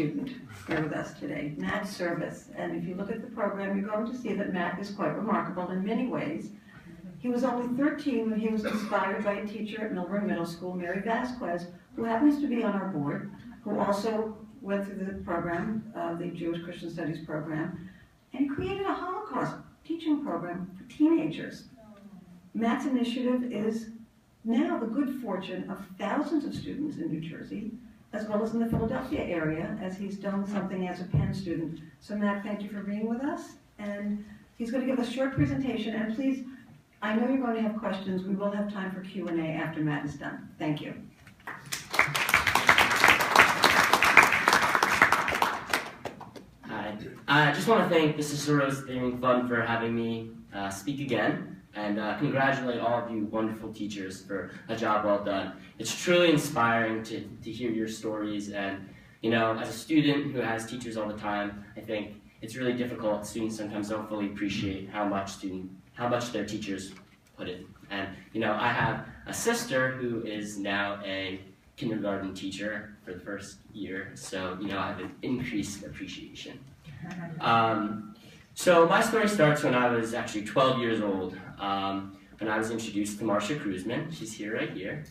student here with us today, Matt Service. And if you look at the program, you're going to see that Matt is quite remarkable in many ways. He was only 13 when he was inspired by a teacher at Milburn Middle School, Mary Vasquez, who happens to be on our board, who also went through the program, the Jewish Christian Studies program, and he created a Holocaust teaching program for teenagers. Matt's initiative is now the good fortune of thousands of students in New Jersey, as well as in the Philadelphia area, as he's done something as a Penn student. So Matt, thank you for being with us. And he's going to give a short presentation. And please, I know you're going to have questions. We will have time for Q&A after Matt is done. Thank you. Hi. I just want to thank the Cicero's Theory Fund for having me speak again. And congratulate all of you wonderful teachers for a job well done. It's truly inspiring to hear your stories, and as a student who has teachers all the time, I think it's really difficult. Students sometimes don't fully appreciate how much their teachers put in. And I have a sister who is now a kindergarten teacher for the first year, so I have an increased appreciation. So my story starts when I was actually 12 years old, when I was introduced to Marcia Kruzman. She's here right here.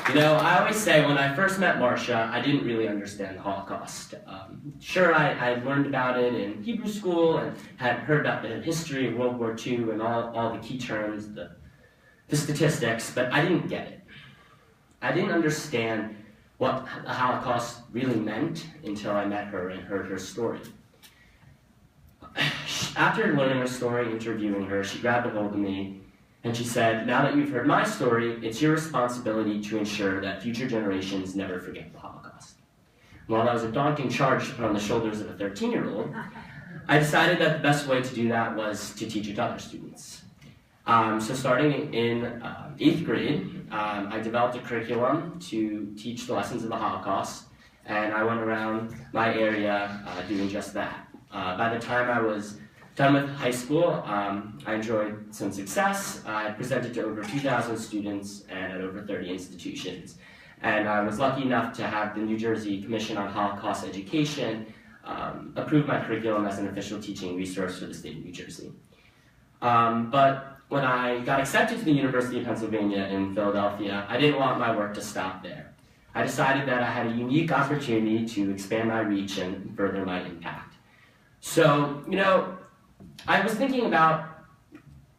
And, I always say when I first met Marcia, I didn't really understand the Holocaust. Sure, I learned about it in Hebrew school and had heard about the history of World War II and all the key terms, the statistics, but I didn't get it. I didn't understand what the Holocaust really meant until I met her and heard her story. After learning her story, interviewing her, she grabbed a hold of me and she said, "Now that you've heard my story, it's your responsibility to ensure that future generations never forget the Holocaust." While that was a daunting charge to put on the shoulders of a 13-year-old, I decided that the best way to do that was to teach it to other students. So starting in 8th grade, I developed a curriculum to teach the lessons of the Holocaust, and I went around my area doing just that. By the time I was done with high school, I enjoyed some success. I presented to over 2,000 students and at over 30 institutions. And I was lucky enough to have the New Jersey Commission on Holocaust Education approve my curriculum as an official teaching resource for the state of New Jersey. But when I got accepted to the University of Pennsylvania in Philadelphia, I didn't want my work to stop there. I decided that I had a unique opportunity to expand my reach and further my impact. So, I was thinking about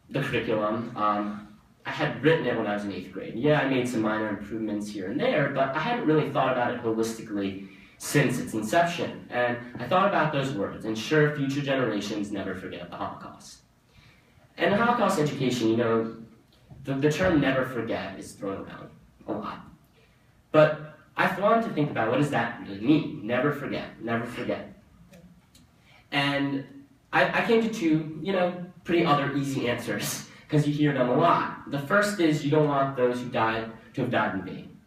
the curriculum. I had written it when I was in 8th grade. Yeah, I made some minor improvements here and there, but I hadn't really thought about it holistically since its inception. And I thought about those words: ensure future generations never forget the Holocaust. And in Holocaust education, the term never forget is thrown around a lot. But I wanted to think about, what does that really mean? Never forget, never forget. And I came to two, pretty other easy answers, because you hear them a lot. The first is you don't want those who died to have died in vain.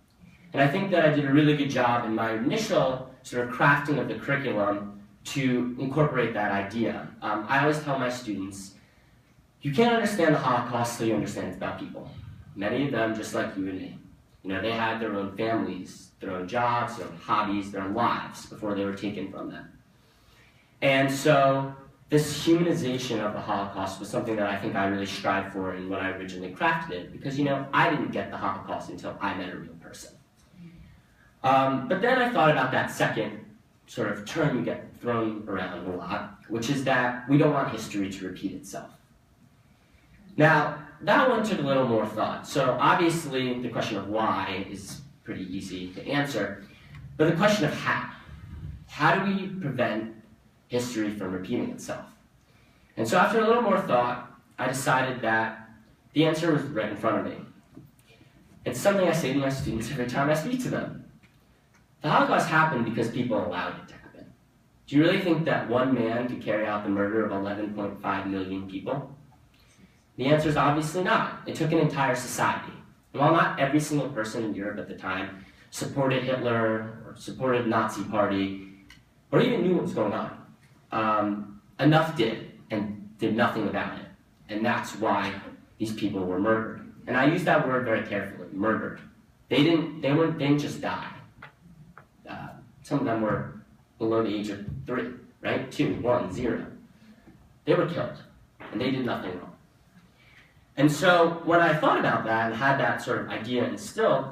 And I think that I did a really good job in my initial sort of crafting of the curriculum to incorporate that idea. I always tell my students, you can't understand the Holocaust till you understand it's about people. Many of them, just like you and me. They had their own families, their own jobs, their own hobbies, their own lives before they were taken from them. And so this humanization of the Holocaust was something that I think I really strived for in when I originally crafted it, because I didn't get the Holocaust until I met a real person. But then I thought about that second sort of term you get thrown around a lot, which is that we don't want history to repeat itself. Now, that one took a little more thought. So obviously, the question of why is pretty easy to answer, but the question of how. How do we prevent history from repeating itself? And so after a little more thought, I decided that the answer was right in front of me. It's something I say to my students every time I speak to them. The Holocaust happened because people allowed it to happen. Do you really think that one man could carry out the murder of 11.5 million people? The answer is obviously not. It took an entire society. And while not every single person in Europe at the time supported Hitler or supported the Nazi Party, or even knew what was going on, enough did, and did nothing about it. And that's why these people were murdered. And I use that word very carefully, murdered. they didn't just die. Some of them were below the age of 3, right? 2, 1, 0. They were killed, and they did nothing wrong. And so when I thought about that and had that sort of idea instilled,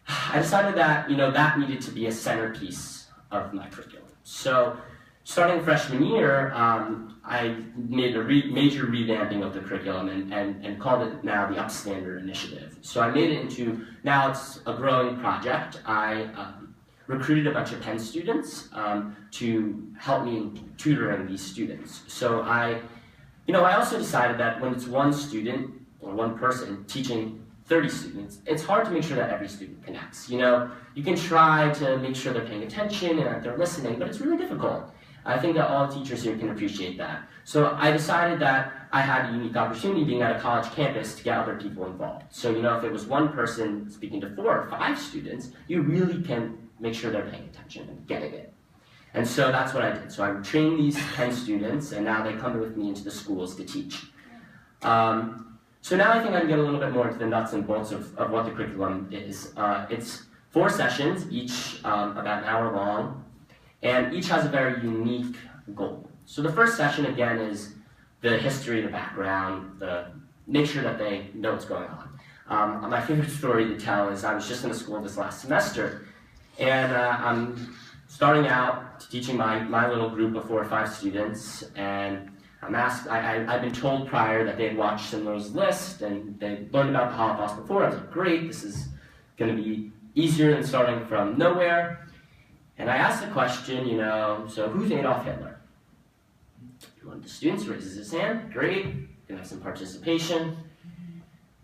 I decided that, that needed to be a centerpiece of my curriculum. So starting freshman year, I made a major revamping of the curriculum and called it now the Upstander Initiative. So I made it into, now it's a growing project. I recruited a bunch of Penn students to help me in tutoring these students. So I also decided that when it's one student or one person teaching 30 students, it's hard to make sure that every student connects. You can try to make sure they're paying attention and that they're listening, but it's really difficult. I think that all teachers here can appreciate that. So I decided that I had a unique opportunity being at a college campus to get other people involved. So if it was one person speaking to 4 or 5 students, you really can make sure they're paying attention and getting it. And so that's what I did. So I trained these 10 students, and now they come with me into the schools to teach. So now I think I can get a little bit more into the nuts and bolts of what the curriculum is. It's 4 sessions, each about an hour long, and each has a very unique goal. So the first session, again, is the history, the background, make sure that they know what's going on. My favorite story to tell is I was just in a school this last semester, and I'm starting out teaching my little group of 4 or 5 students, and I'm asked, I've been told prior that they had watched Schindler's List, and they learned about the Holocaust before. I was like, great, this is going to be easier than starting from nowhere. And I asked the question, so who's Adolf Hitler? One of the students raises his hand, great, can have some participation.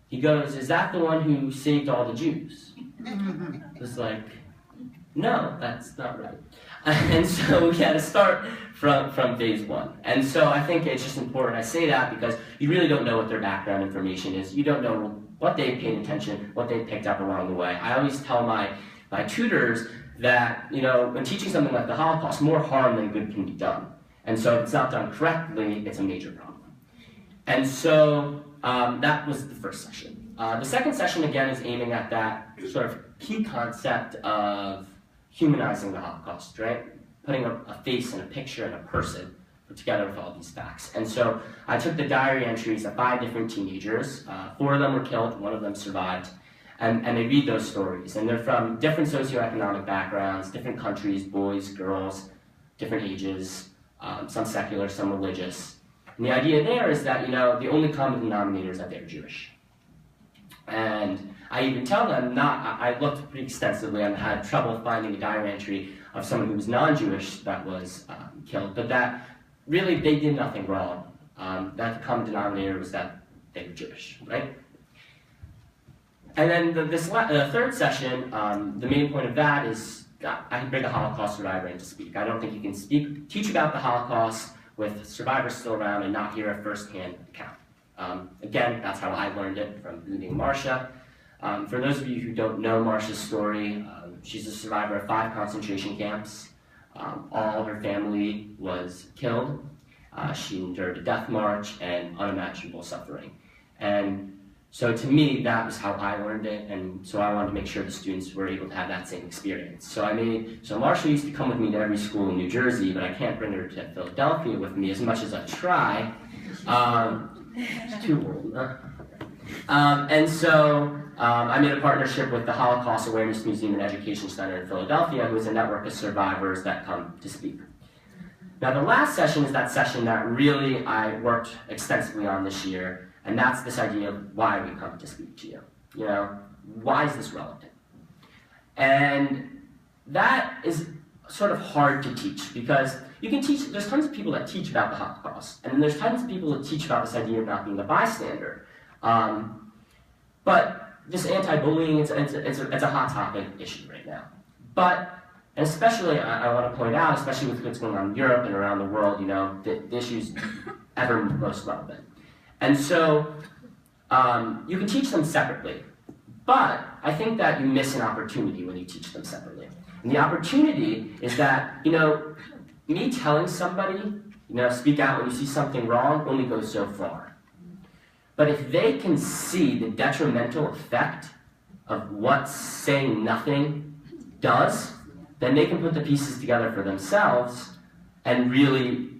He goes, is that the one who saved all the Jews? I was like, no, that's not right. And so we had to start from phase 1. And so I think it's just important I say that because you really don't know what their background information is. You don't know what they've paid attention, what they've picked up along the way. I always tell my tutors that, when teaching something like the Holocaust, more harm than good can be done. And so if it's not done correctly, it's a major problem. And so that was the first session. The second session, again, is aiming at that sort of key concept of humanizing the Holocaust, right? Putting a face and a picture and a person put together with all these facts. And so I took the diary entries of 5 different teenagers. 4 of them were killed, 1 of them survived. And they read those stories. And they're from different socioeconomic backgrounds, different countries, boys, girls, different ages, some secular, some religious. And the idea there is that, the only common denominator is that they're Jewish. And I even tell them I looked pretty extensively and had trouble finding a diary entry of someone who was non-Jewish that was killed, but that really they did nothing wrong. That the common denominator was that they were Jewish, right? And then the third session, the main point of that is I can bring a Holocaust survivor in to speak. I don't think you can teach about the Holocaust with survivors still around and not hear a first-hand account. Again, that's how I learned it, from meeting Marcia. For those of you who don't know Marcia's story, she's a survivor of 5 concentration camps. All her family was killed. She endured a death march and unimaginable suffering. And so to me, that was how I learned it, and so I wanted to make sure the students were able to have that same experience. So Marcia used to come with me to every school in New Jersey, but I can't bring her to Philadelphia with me as much as I try. She's too old. And so I made a partnership with the Holocaust Awareness Museum and Education Center in Philadelphia, who is a network of survivors that come to speak. Now the last session is that session that really I worked extensively on this year, and that's this idea of why we come to speak to you. Why is this relevant? And that is sort of hard to teach because you can teach, there's tons of people that teach about the Holocaust, and then there's tons of people that teach about this idea of not being a bystander. But this anti-bullying, it's a hot topic issue right now. But, and especially, I want to point out, especially with what's going on in Europe and around the world, the issue's ever most relevant. And so, you can teach them separately. But I think that you miss an opportunity when you teach them separately. And the opportunity is that, me telling somebody, speak out when you see something wrong only goes so far. But if they can see the detrimental effect of what saying nothing does, then they can put the pieces together for themselves and really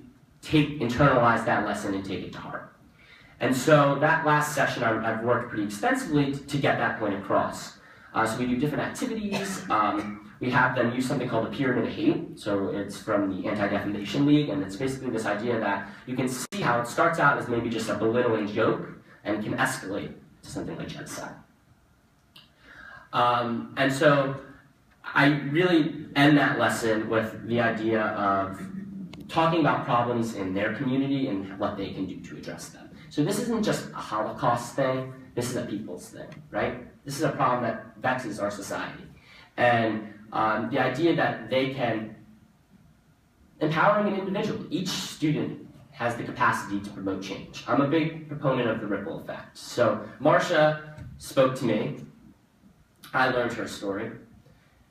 internalize that lesson and take it to heart. And so that last session, I've worked pretty extensively to get that point across. So we do different activities. We have them use something called the pyramid of hate. So it's from the Anti-Defamation League, and it's basically this idea that you can see how it starts out as maybe just a belittling joke and can escalate to something like genocide. And so I really end that lesson with the idea of talking about problems in their community and what they can do to address them. So this isn't just a Holocaust thing, this is a people's thing, right? This is a problem that vexes our society. And the idea that they can, empowering an individual, each student has the capacity to promote change. I'm a big proponent of the ripple effect. So Marcia spoke to me, I learned her story,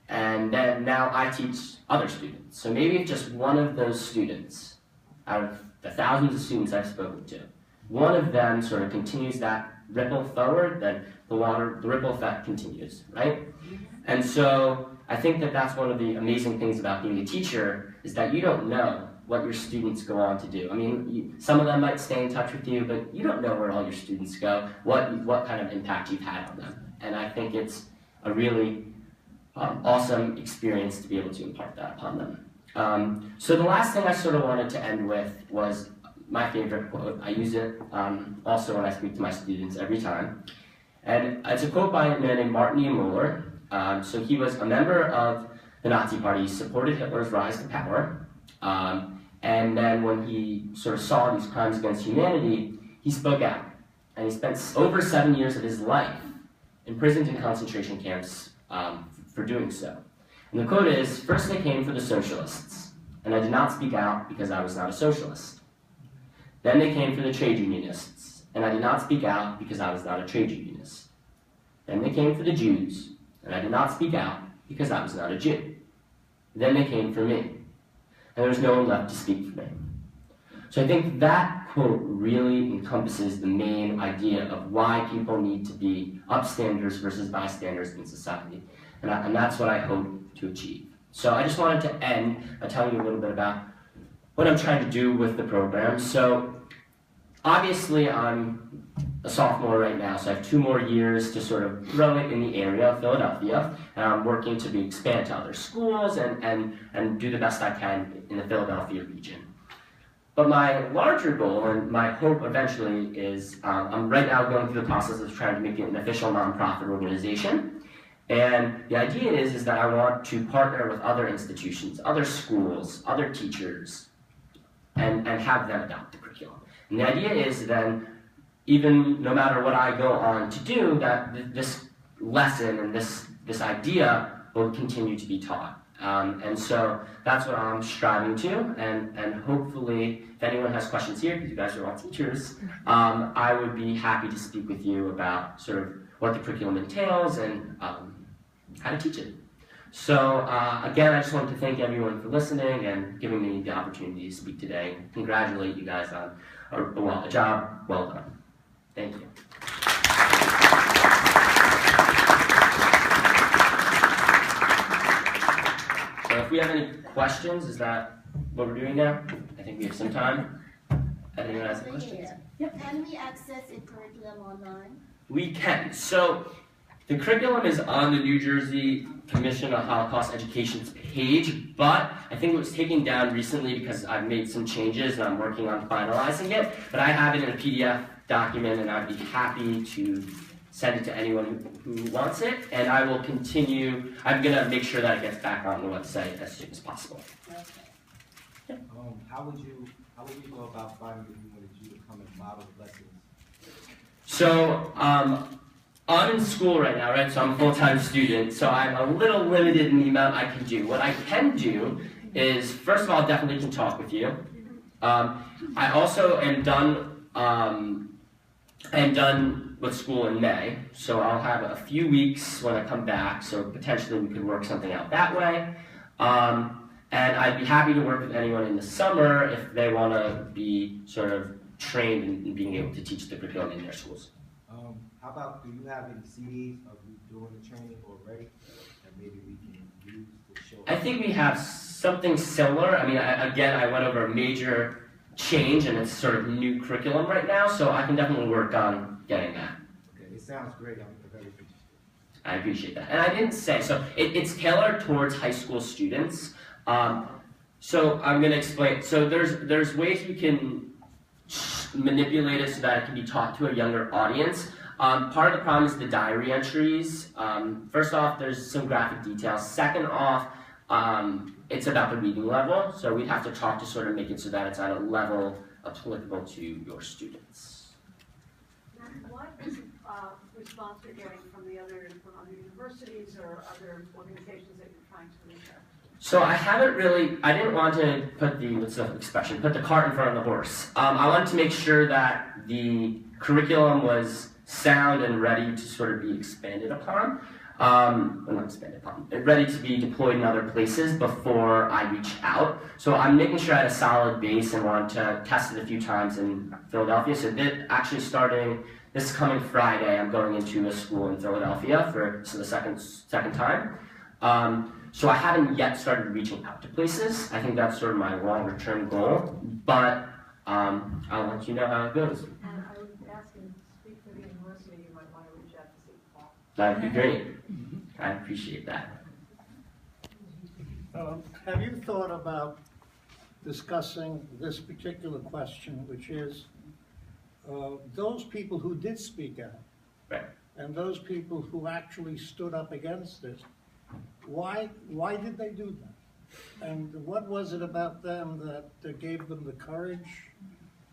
and then now I teach other students. So maybe if just one of those students, out of the thousands of students I've spoken to, one of them sort of continues that ripple forward, then the ripple effect continues, right? And so I think that that's one of the amazing things about being a teacher, is that you don't know what your students go on to do. I mean, some of them might stay in touch with you, but you don't know where all your students go, what kind of impact you've had on them. And I think it's a really awesome experience to be able to impart that upon them. So the last thing I sort of wanted to end with was my favorite quote. I use it also when I speak to my students every time. And it's a quote by a man named Martin E. Mueller. So he was a member of the Nazi Party. He supported Hitler's rise to power. And then when he sort of saw these crimes against humanity, he spoke out. And he spent over 7 years of his life imprisoned in concentration camps for doing so. And the quote is, "First they came for the socialists, and I did not speak out because I was not a socialist. Then they came for the trade unionists, and I did not speak out because I was not a trade unionist. Then they came for the Jews, and I did not speak out because I was not a Jew. Then they came for me, and there was no one left to speak for me." So I think that quote really encompasses the main idea of why people need to be upstanders versus bystanders in society. And that's what I hope to achieve. So I just wanted to end by telling you a little bit about what I'm trying to do with the program. So obviously I'm a sophomore right now, so I have 2 more years to sort of grow it in the area of Philadelphia. And I'm working to expand to other schools and do the best I can in the Philadelphia region. But my larger goal and my hope eventually is, I'm right now going through the process of trying to make it an official nonprofit organization. And the idea is that I want to partner with other institutions, other schools, other teachers, and have them adopt the curriculum. And the idea is then, even no matter what I go on to do, that this lesson and this idea will continue to be taught. And so that's what I'm striving to, and hopefully, if anyone has questions here, because you guys are all teachers, I would be happy to speak with you about sort of what the curriculum entails and how to teach it. So again, I just wanted to thank everyone for listening and giving me the opportunity to speak today. Congratulate you guys on a job well done. Thank you. So if we have any questions, is that what we're doing now? I think we have some time. Anyone has any questions? Yeah. Can we access the curriculum online? We can. So the curriculum is on the New Jersey Commission on Holocaust Education's page, but I think it was taken down recently because I've made some changes and I'm working on finalizing it. But I have it in a PDF document, and I'd be happy to send it to anyone who wants it. And I will continue. I'm going to make sure that it gets back on the website as soon as possible. Okay. Yeah. How would you go about finding anyone that you would come and model lessons? So I'm in school right now, right? So I'm a full-time student, so I'm a little limited in the amount I can do. What I can do is, first of all, definitely can talk with you. I also am done with school in May, so I'll have a few weeks when I come back, so potentially we could work something out that way. And I'd be happy to work with anyone in the summer if they want to be sort of trained in being able to teach the curriculum in their schools. How about, do you have any CDs of you doing the training already that maybe we can use to show? I think we have something similar. I mean, I went over a major change and it's sort of new curriculum right now, so I can definitely work on getting that. Okay, it sounds great. I'm very interested. I appreciate that. And I didn't say, so it's tailored towards high school students. So I'm going to explain. So there's ways we can manipulate it so that it can be taught to a younger audience. Part of the problem is the diary entries. First off, there's some graphic details. Second off, it's about the reading level. So we'd have to talk to sort of make it so that it's at a level applicable to your students. What is response you're getting from the other universities or other organizations that you're trying to reach out? So I didn't want to put put the cart in front of the horse. I wanted to make sure that the curriculum was sound and ready to sort of be expanded upon. Not expanded upon, ready to be deployed in other places before I reach out. So I'm making sure I had a solid base and wanted to test it a few times in Philadelphia. So actually starting this coming Friday, I'm going into a school in Philadelphia for the second time. So I haven't yet started reaching out to places. I think that's sort of my longer term goal, but I'll let you know how it goes. And I would ask him to speak for the university, you might want to reach out to see Paul. That'd be great. I appreciate that. Have you thought about discussing this particular question, which is those people who did speak out, Right. and those people who actually stood up against it, why did they do that? And what was it about them that gave them the courage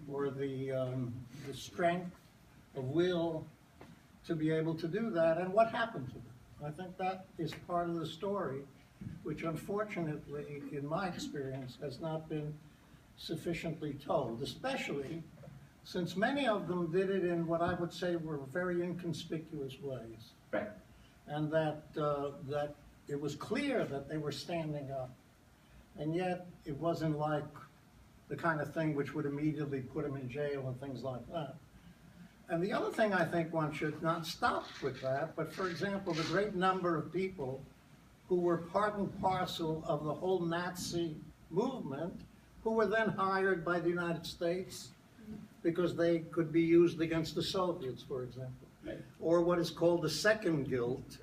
or the strength of will to be able to do that, and what happened to them? I think that is part of the story, which unfortunately, in my experience, has not been sufficiently told, especially since many of them did it in what I would say were very inconspicuous ways. Right. And that it was clear that they were standing up, and yet it wasn't like the kind of thing which would immediately put them in jail and things like that. And the other thing I think one should not stop with that, but for example, the great number of people who were part and parcel of the whole Nazi movement, who were then hired by the United States because they could be used against the Soviets, for example. Right. Or what is called the second guilt.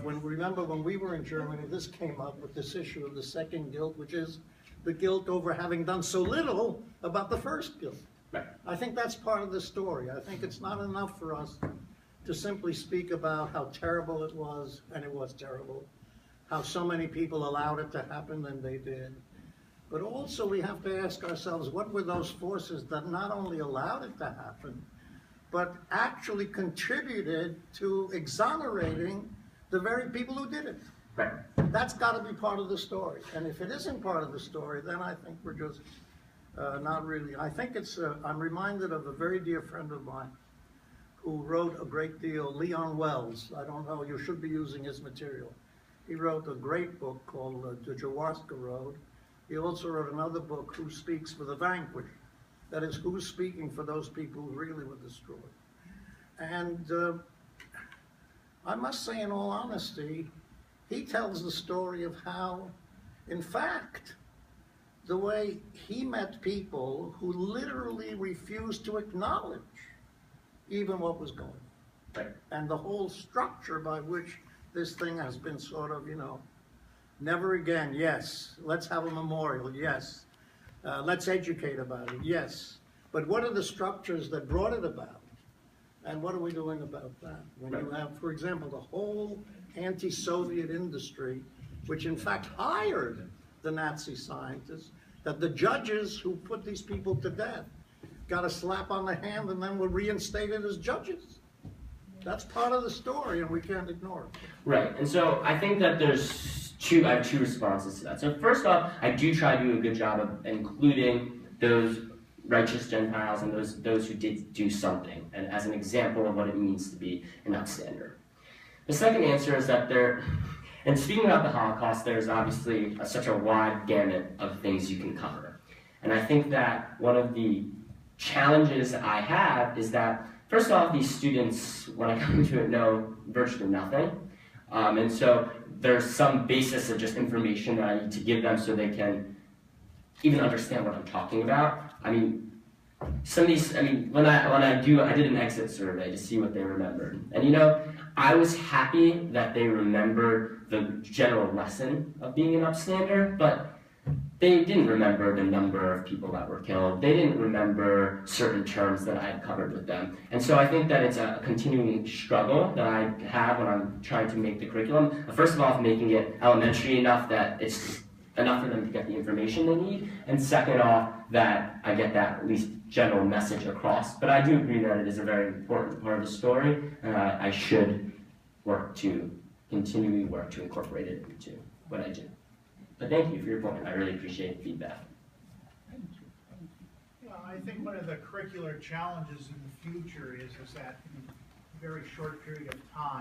Remember when we were in Germany, this came up with this issue of the second guilt, which is the guilt over having done so little about the first guilt. Right. I think that's part of the story. I think it's not enough for us to simply speak about how terrible it was, and it was terrible, how so many people allowed it to happen, and they did. But also we have to ask ourselves, what were those forces that not only allowed it to happen, but actually contributed to exonerating the very people who did it? Right. That's got to be part of the story. And if it isn't part of the story, then I think we're just not really. I think it's, I'm reminded of a very dear friend of mine who wrote a great deal, Leon Wells. I don't know, you should be using his material. He wrote a great book called The Jaworska Road. He also wrote another book, Who Speaks for the Vanquished? That is, who's speaking for those people who really were destroyed. And I must say, in all honesty, he tells the story of how, in fact, the way he met people who literally refused to acknowledge even what was going on. Right. And the whole structure by which this thing has been sort of, you know, never again, yes, let's have a memorial, yes, let's educate about it, yes. But what are the structures that brought it about? And what are we doing about that? When you have, for example, the whole anti-Soviet industry, which in fact hired the Nazi scientists, that the judges who put these people to death got a slap on the hand and then were reinstated as judges. That's part of the story, and we can't ignore it. Right, and so I think that I have two responses to that. So first off, I do try to do a good job of including those righteous Gentiles and those who did do something, and as an example of what it means to be an upstander. The second answer is that and speaking about the Holocaust, there's obviously such a wide gamut of things you can cover. And I think that one of the challenges I have is that first off, these students, when I come to it, know virtually nothing. And so there's some basis of just information that I need to give them so they can even understand what I'm talking about. I mean, some of these, I did an exit survey to see what they remembered. And you know, I was happy that they remembered the general lesson of being an upstander, but they didn't remember the number of people that were killed. They didn't remember certain terms that I had covered with them. And so I think that it's a continuing struggle that I have when I'm trying to make the curriculum. First of all, making it elementary enough that it's enough for them to get the information they need. And second off, that I get that at least general message across. But I do agree that it is a very important part of the story. I should continually work to incorporate it into what I do. But thank you for your point. I really appreciate the feedback. Yeah, I think one of the curricular challenges in the future is that in a very short period of time,